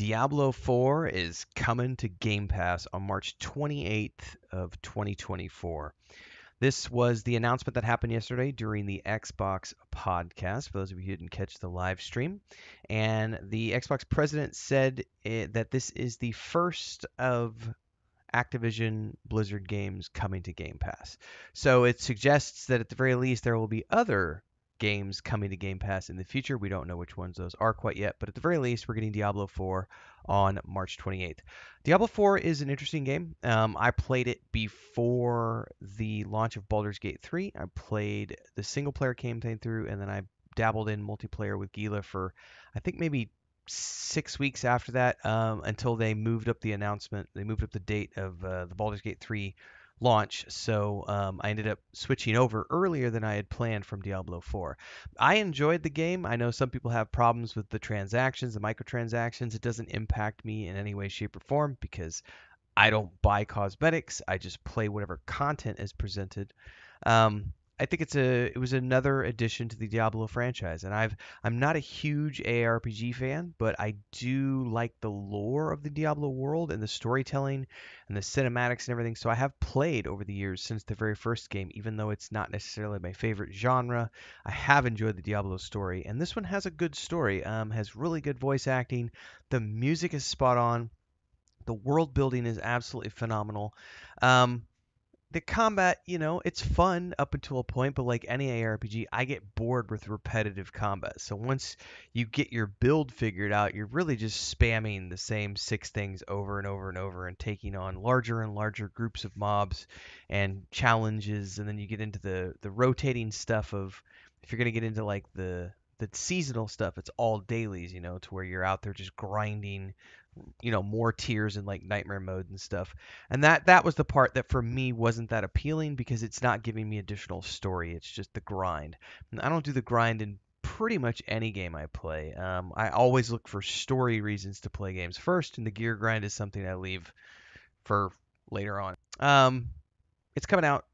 Diablo 4 is coming to Game Pass on March 28th of 2024. This was the announcement that happened yesterday during the Xbox podcast, for those of you who didn't catch the live stream. And the Xbox president said that this is the first of Activision Blizzard games coming to Game Pass. So it suggests that at the very least there will be other games coming to Game Pass in the future. We don't know which ones those are quite yet, but at the very least we're getting Diablo 4 on March 28th. Diablo 4 is an interesting game. I played it before the launch of Baldur's Gate 3. I played the single player campaign through, and then I dabbled in multiplayer with Gila for I think maybe 6 weeks after that, until they moved up the announcement. They moved up the date of the Baldur's Gate 3 launch. So I ended up switching over earlier than I had planned from Diablo 4. I enjoyed the game. I know some people have problems with the transactions, the microtransactions. It doesn't impact me in any way, shape, or form because I don't buy cosmetics. I just play whatever content is presented. I think it was another addition to the Diablo franchise, and I'm not a huge ARPG fan, but I do like the lore of the Diablo world and the storytelling and the cinematics and everything. So I have played over the years since the very first game, even though it's not necessarily my favorite genre. I have enjoyed the Diablo story, and this one has a good story. Has really good voice acting. The music is spot on. The world building is absolutely phenomenal. The combat, it's fun up until a point, but like any ARPG, I get bored with repetitive combat. So once you get your build figured out, you're really just spamming the same six things over and over and over and taking on larger and larger groups of mobs and challenges. And then you get into the rotating stuff of if you're going to get into like the seasonal stuff, it's all dailies, to where you're out there just grinding more tiers in like nightmare mode and stuff. And that was the part that for me wasn't that appealing because it's not giving me additional story. It's just the grind. And I don't do the grind in pretty much any game I play. I always look for story reasons to play games first, and the gear grind is something I leave for later on. It's coming out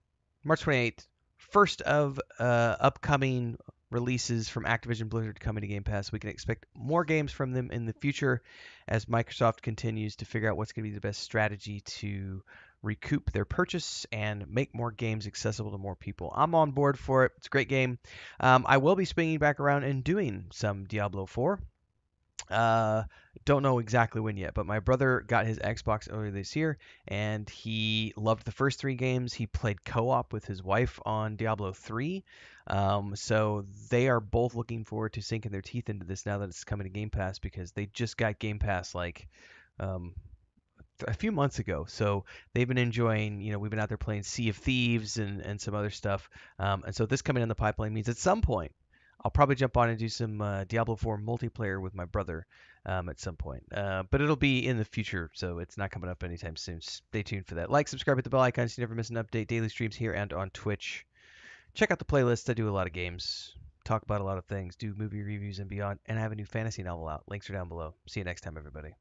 March 28th. First of upcoming releases from Activision Blizzard coming to Game Pass. We can expect more games from them in the future as Microsoft continues to figure out what's going to be the best strategy to recoup their purchase and make more games accessible to more people. I'm on board for it. It's a great game. I will be swinging back around and doing some Diablo 4. Don't know exactly when yet, but my brother got his Xbox earlier this year, and he loved the first three games. He played co-op with his wife on Diablo 3, so they are both looking forward to sinking their teeth into this now that it's coming to Game Pass because they just got Game Pass like um, a few months ago. So they've been enjoying, we've been out there playing Sea of Thieves and some other stuff, and so this coming in the pipeline means at some point I'll probably jump on and do some Diablo 4 multiplayer with my brother at some point. But it'll be in the future, so it's not coming up anytime soon. Stay tuned for that. Like, subscribe, hit the bell icon so you never miss an update. Daily streams here and on Twitch. Check out the playlist. I do a lot of games, talk about a lot of things, do movie reviews and beyond. And I have a new fantasy novel out. Links are down below. See you next time, everybody.